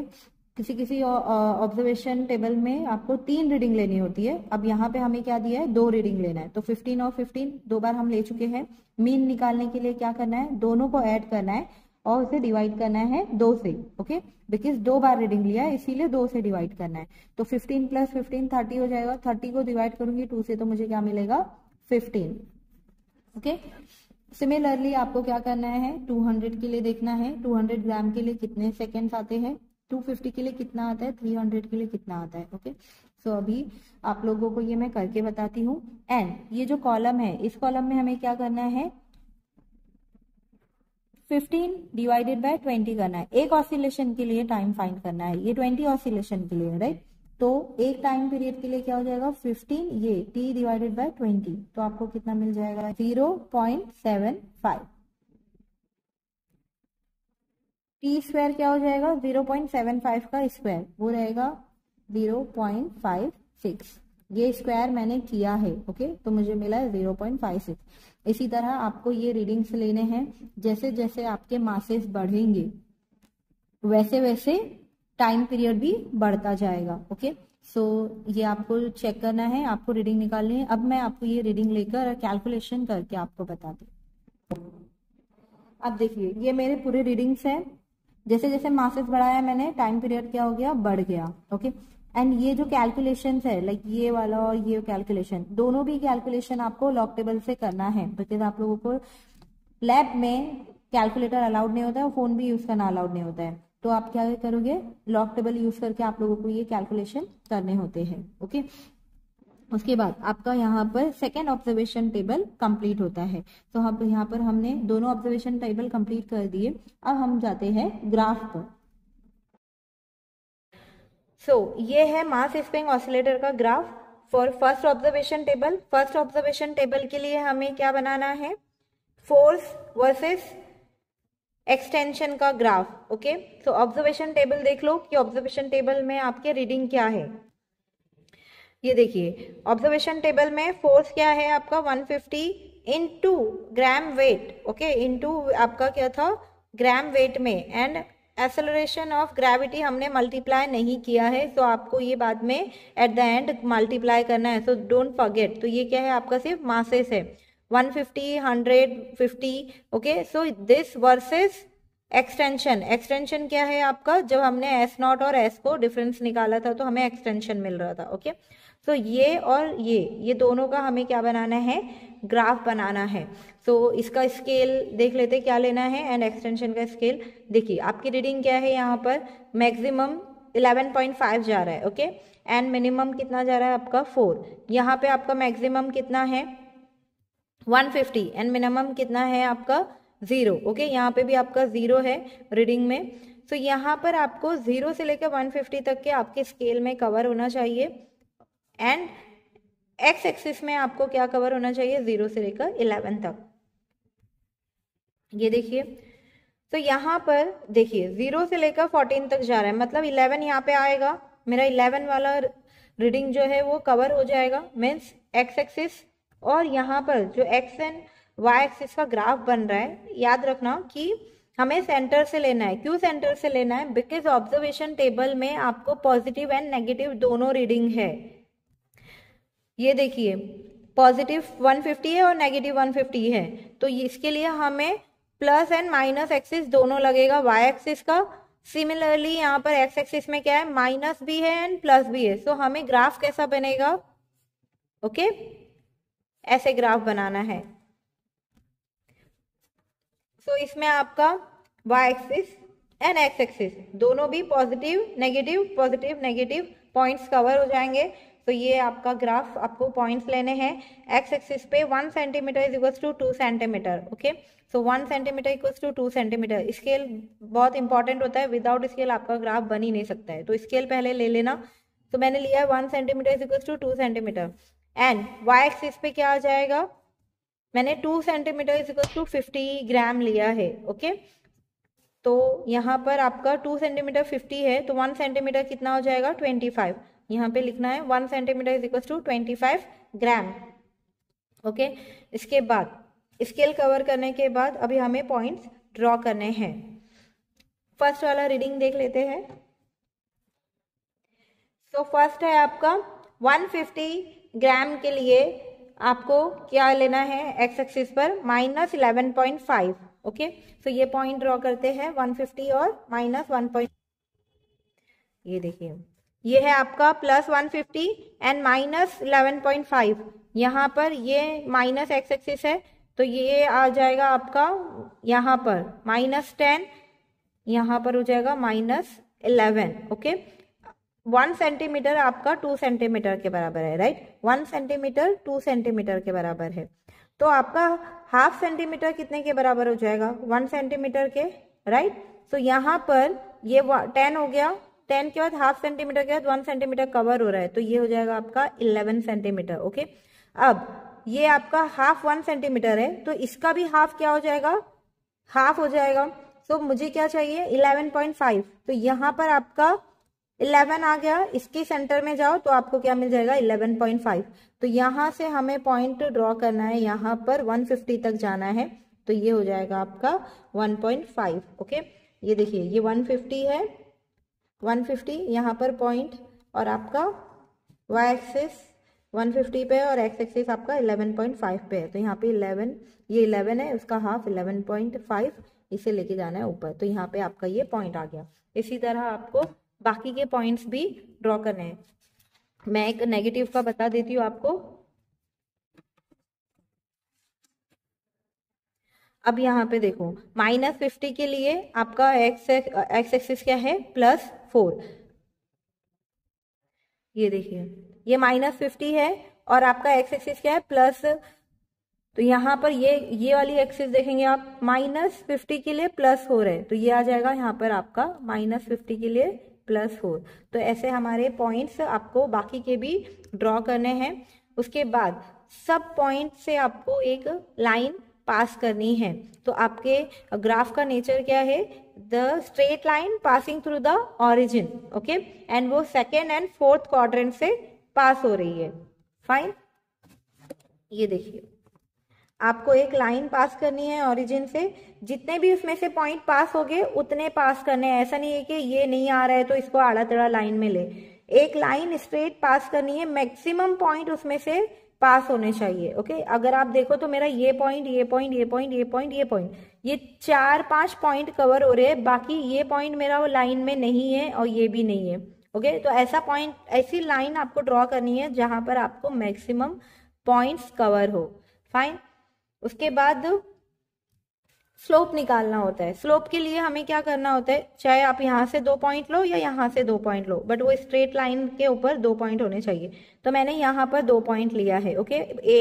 किसी किसी ऑब्जर्वेशन टेबल में आपको 3 रीडिंग लेनी होती है, अब यहाँ पे हमें क्या दिया है 2 रीडिंग लेना है। तो 15 और 15 2 बार हम ले चुके हैं। मीन निकालने के लिए क्या करना है, दोनों को ऐड करना है और उसे डिवाइड करना है 2 से। ओके बिकॉज 2 बार रीडिंग लिया है इसीलिए 2 से डिवाइड करना है। तो 15 + 15 30 हो जाएगा, 30 को डिवाइड करूंगी 2 से तो मुझे क्या मिलेगा 15। ओके सिमिलरली आपको क्या करना है 200 के लिए देखना है 200 ग्राम के लिए कितने सेकेंड्स आते हैं, 250 के लिए कितना आता है, 300 के लिए कितना आता है। ओके सो अभी आप लोगों को ये मैं करके बताती हूँ। एंड ये जो कॉलम है इस कॉलम में हमें क्या करना है 15 डिवाइडेड बाय 20 करना है। एक ऑसिलेशन के लिए टाइम फाइंड करना है, ये 20 ऑसिलेशन के लिए राइट। तो एक टाइम पीरियड के लिए क्या हो जाएगा 15 ये t डिवाइडेड बाय 20, तो आपको कितना मिल जाएगा 0.75। टी स्क्वायर क्या हो जाएगा 0.75 का स्क्वायर वो रहेगा 0.56। ये स्क्वायर मैंने किया है। ओके तो मुझे मिला है 0.56। इसी तरह आपको ये रीडिंग्स लेने हैं, जैसे जैसे आपके मासेस बढ़ेंगे वैसे वैसे टाइम पीरियड भी बढ़ता जाएगा। ओके सो ये आपको चेक करना है, आपको रीडिंग निकालनी है। अब मैं आपको ये रीडिंग लेकर कैलकुलेशन करके आपको बता दूं। अब देखिए ये मेरे पूरे रीडिंग्स हैं, जैसे जैसे मासेस बढ़ाया मैंने टाइम पीरियड क्या हो गया बढ़ गया। ओके एंड ये जो कैलकुलेशंस है लाइक ये वाला और ये कैलकुलेशन, दोनों भी कैलकुलेशन आपको लॉग टेबल से करना है, बिकॉज आप लोगों को लैब में कैलकुलेटर अलाउड नहीं होता है, फोन भी यूज करना अलाउड नहीं होता है। तो आप क्या करोगे लॉग टेबल यूज करके आप लोगों को ये कैलकुलेशन करने होते हैं। ओके उसके बाद आपका यहाँ पर सेकेंड ऑब्जर्वेशन टेबल कंप्लीट होता है। तो हम यहाँ पर हमने दोनों ऑब्जर्वेशन टेबल कंप्लीट कर दिए। अब हम जाते हैं ग्राफ पर। सो ये है मास स्प्रिंग ऑसिलेटर का graph for first observation table. First observation table के लिए हमें क्या बनाना है फोर्स वर्सेस एक्सटेंशन का ग्राफ। ओके तो ऑब्जर्वेशन टेबल देख लो कि ऑब्जर्वेशन टेबल में आपके रीडिंग क्या है। ये देखिए ऑब्जर्वेशन टेबल में फोर्स क्या है आपका 150 into gram weight. Okay into आपका क्या था ग्राम वेट में, एंड एक्सेलरेशन ऑफ ग्रेविटी हमने मल्टीप्लाई नहीं किया है, तो आपको ये बाद में एट द एंड मल्टीप्लाई करना है, सो डोंट फॉरगेट। तो ये क्या है आपका सिर्फ मासेस है 150 150। Okay so this versus extension. Extension क्या है आपका, जब हमने S0 और S को डिफरेंस निकाला था तो हमें एक्सटेंशन मिल रहा था। ओके सो ये और ये दोनों का हमें क्या बनाना है ग्राफ बनाना है। सो इसका स्केल देख लेते क्या लेना है एंड एक्सटेंशन का स्केल। देखिए आपकी रीडिंग क्या है यहाँ पर मैक्सिमम 11.5 जा रहा है। ओके एंड मिनिमम कितना जा रहा है आपका 4। यहाँ पे आपका मैक्सिमम कितना है 150 एंड मिनिमम कितना है आपका 0। ओके यहाँ पे भी आपका 0 है रीडिंग में। तो यहाँ पर आपको 0 से लेकर 150 तक के आपके स्केल में कवर होना चाहिए, एंड एक्स एक्सिस में आपको क्या कवर होना चाहिए 0 से लेकर 11 तक। ये देखिए तो यहाँ पर देखिए 0 से लेकर 14 तक जा रहा है, मतलब 11 यहाँ पे आएगा, मेरा 11 वाला रीडिंग जो है वो कवर हो जाएगा मीन्स एक्स एक्सिस। और यहाँ पर जो एक्स एंड वाई एक्सिस का ग्राफ बन रहा है, याद रखना कि हमें सेंटर से लेना है। क्यों सेंटर से लेना है? बिकॉज ऑब्जर्वेशन टेबल में आपको पॉजिटिव एंड नेगेटिव दोनों रीडिंग है। ये देखिए पॉजिटिव 150 है और नेगेटिव 150 है, तो इसके लिए हमें प्लस एंड माइनस एक्सिस दोनों लगेगा वाई एक्सिस का। सिमिलरली यहाँ पर एक्स एक्सिस में क्या है, माइनस भी है एंड प्लस भी है। सो हमें ग्राफ कैसा बनेगा? ओके ऐसे ग्राफ बनाना है। सो इसमें आपका Y axis and X axis दोनों भी पॉजिटिव नेगेटिव पॉइंट्स कवर हो जाएंगे। तो ये आपका ग्राफ, आपको पॉइंट्स लेने हैं। एक्स एक्सिस पे 1 centimetre is equals to 2 centimetre. Okay so 1 centimetre equals to 2 centimetre. Scale बहुत इंपॉर्टेंट होता है, विदाउट स्केल आपका ग्राफ बन ही नहीं सकता है, तो स्केल पहले ले लेना। तो मैंने लिया है 1 centimetre is equals to 2 centimetre and Y axis पे क्या आ जाएगा, मैंने 2 centimetre is equals to 50 gram लिया है। ओके तो यहाँ पर आपका 2 सेंटीमीटर 50 है, तो 1 सेंटीमीटर कितना हो जाएगा 25। यहाँ पे लिखना है 1 centimetre is equal to 25 gram. Okay इसके बाद स्केल कवर करने के बाद अभी हमें पॉइंट्स ड्रॉ करने हैं। फर्स्ट वाला रीडिंग देख लेते हैं। सो फर्स्ट है आपका 150 ग्राम के लिए आपको क्या लेना है, एक्स एक्सिस पर -11.5। ओके तो ये पॉइंट ड्रॉ करते हैं 150 और -1. ये देखिए ये है आपका +150 एंड -11.5। यहाँ पर ये माइनस एक्स एक्सिस है, तो ये आ जाएगा आपका यहाँ पर -10, यहाँ पर हो जाएगा -11। ओके 1 सेंटीमीटर आपका 2 सेंटीमीटर के बराबर है, राइट। 1 सेंटीमीटर 2 सेंटीमीटर के बराबर है, तो आपका हाफ सेंटीमीटर कितने के बराबर हो जाएगा, 1 सेंटीमीटर के, राइट। तो यहाँ पर ये 10 हो गया, 10 के बाद हाफ सेंटीमीटर के बाद 1 सेंटीमीटर कवर हो रहा है, तो ये हो जाएगा आपका 11 सेंटीमीटर। ओके अब ये आपका हाफ 1 सेंटीमीटर है, तो इसका भी हाफ क्या हो जाएगा, हाफ हो जाएगा। तो मुझे क्या चाहिए 11.5, तो यहाँ पर आपका 11 आ गया, इसके सेंटर में जाओ तो आपको क्या मिल जाएगा 11.5। तो यहाँ से हमें पॉइंट ड्रॉ करना है, यहाँ पर 150 तक जाना है, तो ये हो जाएगा आपका 1.5। ओके ये देखिए ये 150 है, 150 यहाँ पर पॉइंट, और आपका वाई एक्सिस 150 पे है और एक्स एक्सिस आपका 11.5 पे है। तो यहाँ पे 11, ये 11 है, उसका हाफ 11.5, इसे लेके जाना है ऊपर, तो यहाँ पे आपका ये पॉइंट आ गया। इसी तरह आपको बाकी के पॉइंट्स भी ड्रॉ करने हैं। मैं एक नेगेटिव का बता देती हूँ आपको। अब यहाँ पे देखो -50 के लिए आपका एक्स एक्सिस क्या है +4। ये देखिए ये -50 है और आपका एक्स एक्सिस क्या है प्लस, तो यहाँ पर ये वाली एक्सिस देखेंगे आप -50 के लिए +4 है, तो ये आ जाएगा यहाँ पर आपका -50 के लिए +4। तो ऐसे हमारे पॉइंट्स आपको बाकी के भी ड्रॉ करने हैं। उसके बाद सब पॉइंट से आपको एक लाइन पास करनी है। तो आपके ग्राफ का नेचर क्या है, the straight line passing through the origin. Okay and वो सेकेंड एंड फोर्थ क्वाड्रेंट से पास हो रही है। फाइन, ये देखिए आपको एक लाइन पास करनी है ओरिजिन से, जितने भी उसमें से पॉइंट पास हो गए उतने पास करने हैं। ऐसा नहीं है कि ये नहीं आ रहा है तो इसको आड़ा टेढ़ा लाइन में ले, एक लाइन स्ट्रेट पास करनी है, मैक्सिमम पॉइंट उसमें से पास होने चाहिए। ओके अगर आप देखो तो मेरा ये पॉइंट, ये पॉइंट, ये पॉइंट, ये पॉइंट, ये पॉइंट, ये 4-5 पॉइंट कवर हो रहे हैं, बाकी ये पॉइंट मेरा वो लाइन में नहीं है और ये भी नहीं है। ओके तो ऐसा पॉइंट, ऐसी लाइन आपको ड्रॉ करनी है जहां पर आपको मैक्सिमम पॉइंट्स कवर हो। फाइन, उसके बाद स्लोप निकालना होता है। स्लोप के लिए हमें क्या करना होता है, चाहे आप यहाँ से 2 पॉइंट लो या यहाँ से 2 पॉइंट लो, बट वो स्ट्रेट लाइन के ऊपर 2 पॉइंट होने चाहिए। तो मैंने यहाँ पर 2 पॉइंट लिया है। Okay A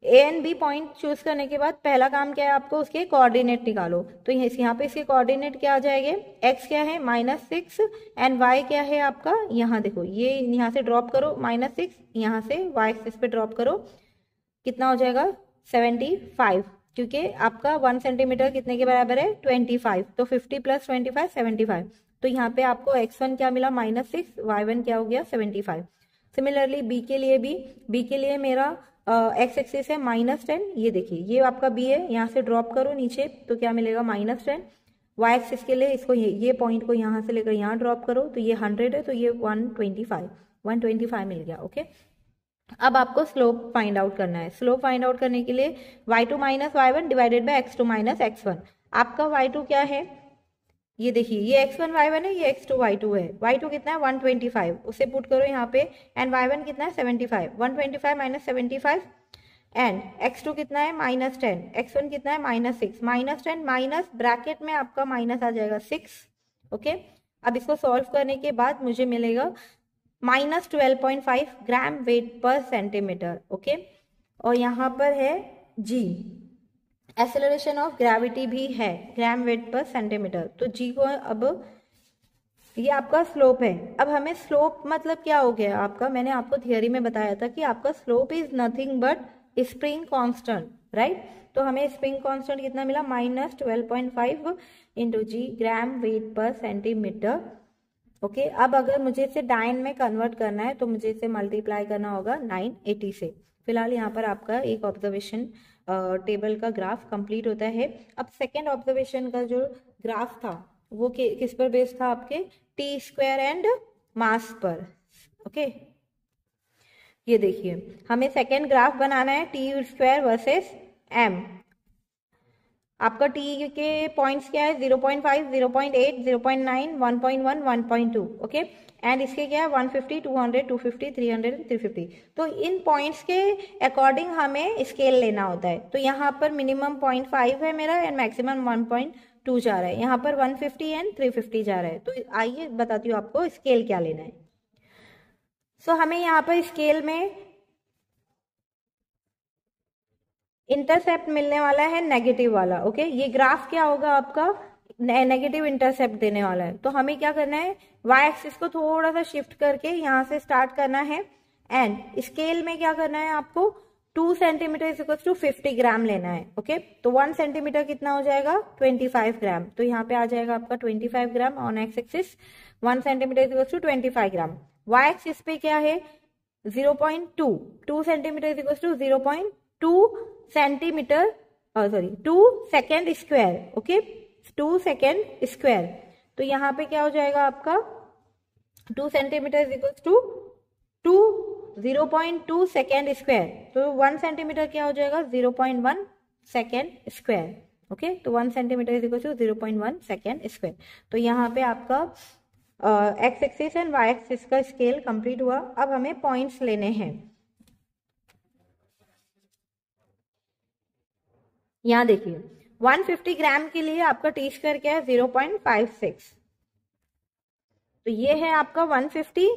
and B point choose करने के बाद पहला काम क्या है, आपको उसके कोऑर्डिनेट निकालो। तो यहाँ पे इसके कोऑर्डिनेट क्या आ जाएंगे, एक्स क्या है -6 एंड वाई क्या है आपका, यहाँ देखो ये यहाँ से ड्रॉप करो -6, यहाँ से वाई एक्सिस पे ड्रॉप करो, कितना हो जाएगा 75, क्योंकि आपका 1 सेंटीमीटर कितने के बराबर है 25, तो 50 + 25 75। तो यहाँ पे आपको x1 क्या मिला -6, y1 क्या हो गया 75। सिमिलरली बी के लिए भी, बी के लिए मेरा एक्स एक्सिस है -10, ये देखिए ये आपका बी है, यहाँ से ड्रॉप करो नीचे तो क्या मिलेगा -10। वाई एक्सिस के लिए इसको ये पॉइंट को यहाँ से लेकर यहाँ ड्रॉप करो तो ये 100 है, तो ये 125 मिल गया। ओके, अब आपको स्लोप फाइंड आउट करना है। स्लोप फाइंड आउट करने के लिए y2 minus y1 divided by x2 minus x1। आपका y2 क्या है, ये देखिए ये x1 y1 है, ये x2 y2 है। y2 कितना है 125, उसे पुट करो यहाँ पे, एंड y1 कितना है 75, 125 माइनस 75, एंड x2 कितना है -10, x1 कितना है -6, -10 माइनस ब्रैकेट में आपका माइनस आ जाएगा 6। ओके, अब इसको सॉल्व करने के बाद मुझे मिलेगा -12.5 ग्राम वेट पर सेंटीमीटर। ओके, और यहाँ पर है g, एक्सेलरेशन ऑफ ग्रेविटी भी है, ग्राम वेट पर सेंटीमीटर। तो g को अब ये आपका स्लोप है। अब हमें स्लोप मतलब क्या हो गया आपका, मैंने आपको थियोरी में बताया था कि आपका slope is nothing but spring constant, right. तो हमें स्प्रिंग कांस्टेंट कितना मिला -12.5 इंटू जी ग्राम वेट पर सेंटीमीटर। ओके, अब अगर मुझे इसे डाइन में कन्वर्ट करना है तो मुझे इसे मल्टीप्लाई करना होगा 980 से। फिलहाल यहाँ पर आपका एक ऑब्जर्वेशन टेबल का ग्राफ कंप्लीट होता है। अब सेकेंड ऑब्जर्वेशन का जो ग्राफ था वो किस पर बेस्ड था, आपके टी स्क्वायर एंड मास पर। ओके, ये देखिए हमें सेकेंड ग्राफ बनाना है टी स्क्वायर वर्सेस एम। आपका टी के पॉइंट्स क्या है 0.5, 0.8, 0.9, 1.1, 1.2। ओके, एंड इसके क्या है 150, 200, 250, 300, 350। तो इन पॉइंट्स के अकॉर्डिंग हमें स्केल लेना होता है। तो यहाँ पर मिनिमम 0.5 है मेरा एंड मैक्सिमम 1.2 जा रहा है, यहाँ पर 150 एंड 350 जा रहा है। तो आइए बताती हूँ आपको स्केल क्या लेना है। सो हमें यहाँ पर स्केल में इंटरसेप्ट मिलने वाला है नेगेटिव वाला। ओके, ये ग्राफ क्या होगा आपका नेगेटिव इंटरसेप्ट देने वाला है। तो हमें क्या करना है, वाई एक्सिस को थोड़ा सा शिफ्ट करके यहाँ से स्टार्ट करना है, एंड स्केल में क्या करना है आपको 2 सेंटीमीटर इज इक्वल टू 50 ग्राम लेना है। ओके, तो 1 सेंटीमीटर कितना हो जाएगा 25 ग्राम। तो यहाँ पे आ जाएगा आपका 25 gram on X axis, 1 centimetre is equal to 25 gram. Y axis पे क्या है 0.2, 2 centimetre is equal to 0.2 centimetre, sorry 2 second square. Okay, 2 second square. तो यहाँ पे क्या हो जाएगा आपका 2 centimetre is equal to 0.2 second square. तो 1 सेंटीमीटर क्या हो जाएगा 0.1 सेकेंड स्क्वायर। ओके, तो 1 centimetre is equal to 0.1 second square. तो यहाँ पे आपका X axis and Y axis का स्केल कंप्लीट हुआ। अब हमें पॉइंट्स लेने हैं। यहाँ देखिए 150 ग्राम के लिए आपका टी स्क्वायर क्या है 0.56। तो ये है आपका 150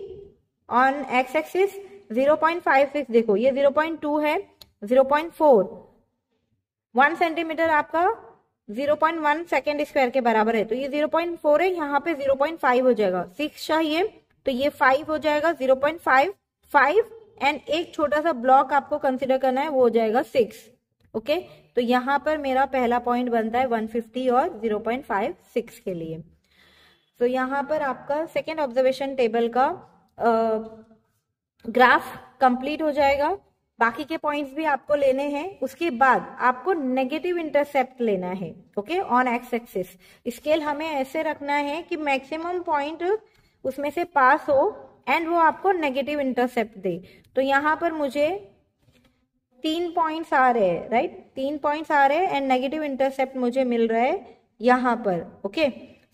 ऑन एक्स एक्सिस, 0.56 देखो ये 0.2 है, 0.4, 1 सेंटीमीटर आपका 0.1 सेकेंड स्क्वायर के बराबर है। तो ये 0.4 है, यहाँ पे 0.5 हो जाएगा, 6 चाहिए तो ये 5 हो जाएगा 0.5 एंड एक छोटा सा ब्लॉक आपको कंसिडर करना है वो हो जाएगा 6। ओके, तो यहाँ पर मेरा पहला पॉइंट बनता है 150 और 0.56 के लिए। तो यहाँ पर आपका सेकेंड ऑब्जर्वेशन टेबल का ग्राफ कंप्लीट हो जाएगा। बाकी के पॉइंट्स भी आपको लेने हैं। उसके बाद आपको नेगेटिव इंटरसेप्ट लेना है। Okay, on X axis scale हमें ऐसे रखना है कि मैक्सिमम पॉइंट उसमें से पास हो एंड वो आपको नेगेटिव इंटरसेप्ट दे। तो यहाँ पर मुझे 3 पॉइंट्स आ रहे हैं, राइट, 3 पॉइंट्स आ रहे हैं एंड नेगेटिव इंटरसेप्ट मुझे मिल रहा है यहाँ पर। ओके,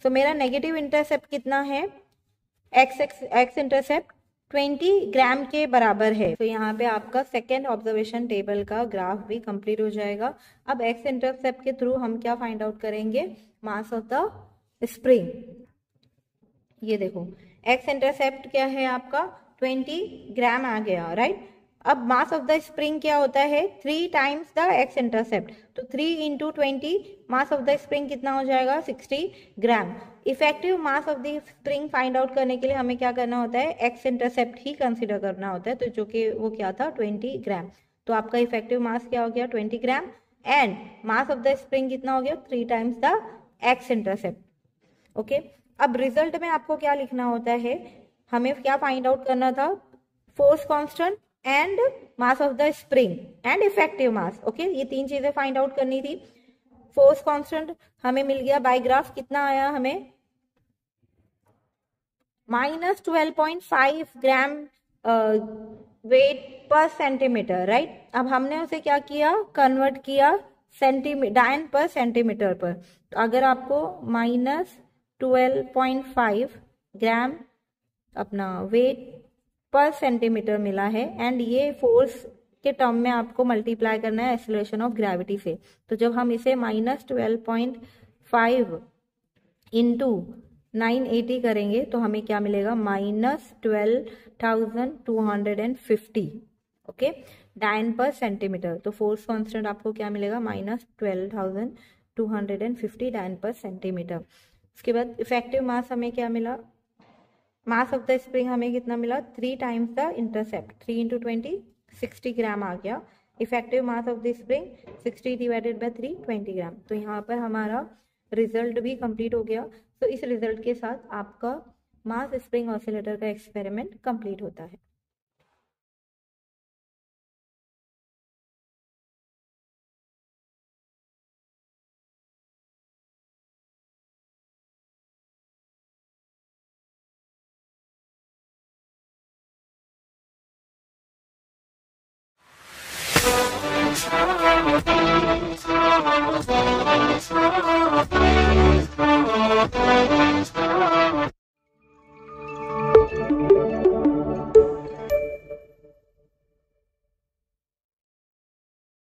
सो मेरा नेगेटिव इंटरसेप्ट कितना है, एक्स इंटरसेप्ट 20 ग्राम के बराबर है। तो यहाँ पे आपका सेकेंड ऑब्जर्वेशन टेबल का ग्राफ भी कंप्लीट हो जाएगा। अब एक्स इंटरसेप्ट के थ्रू हम क्या फाइंड आउट करेंगे, मास ऑफ द स्प्रिंग। ये देखो एक्स इंटरसेप्ट क्या है आपका 20 ग्राम आ गया, राइट। अब मास ऑफ द स्प्रिंग क्या होता है 3 टाइम्स द एक्स इंटरसेप्ट। तो 3 into 20 mass of the spring कितना हो जाएगा 60 gram. Effective mass of the spring find out करने के लिए हमें क्या करना होता है, एक्स इंटरसेप्ट ही कंसिडर करना होता है। तो जो कि वो क्या था 20 ग्राम। तो आपका इफेक्टिव मास क्या हो गया 20 gram and mass of the spring कितना हो गया 3 times the x intercept. Okay, अब रिजल्ट में आपको क्या लिखना होता है, हमें क्या फाइंड आउट करना था, force constant and mass of the spring and effective mass. Okay, ये तीन चीजें फाइंड आउट करनी थी। फोर्स कांस्टेंट हमें मिल गया बाय ग्राफ, कितना आया हमें -12.5 ग्राम वेट पर सेंटीमीटर, राइट। अब हमने उसे क्या किया, कन्वर्ट किया डायन पर सेंटीमीटर पर। तो अगर आपको -12.5 ग्राम अपना वेट पर सेंटीमीटर मिला है एंड ये फोर्स के टर्म में आपको मल्टीप्लाई करना है एक्सीलरेशन ऑफ ग्रेविटी से, तो जब हम इसे -12.5 इंटू 980 करेंगे तो हमें क्या मिलेगा, -12,250, ओके, डायन पर सेंटीमीटर। तो फोर्स कांस्टेंट आपको क्या मिलेगा, -12,250 डायन पर सेंटीमीटर। उसके बाद इफेक्टिव मास हमें क्या मिला, मास ऑफ द स्प्रिंग हमें कितना मिला, 3 टाइम्स द इंटरसेप्ट, 3 इंटू 20 60 ग्राम आ गया। Effective mass of the spring 60 divided by 3 20 ग्राम। तो यहाँ पर हमारा रिजल्ट भी कंप्लीट हो गया। तो इस रिजल्ट के साथ आपका मास स्प्रिंग ऑसिलेटर का एक्सपेरिमेंट कंप्लीट होता है।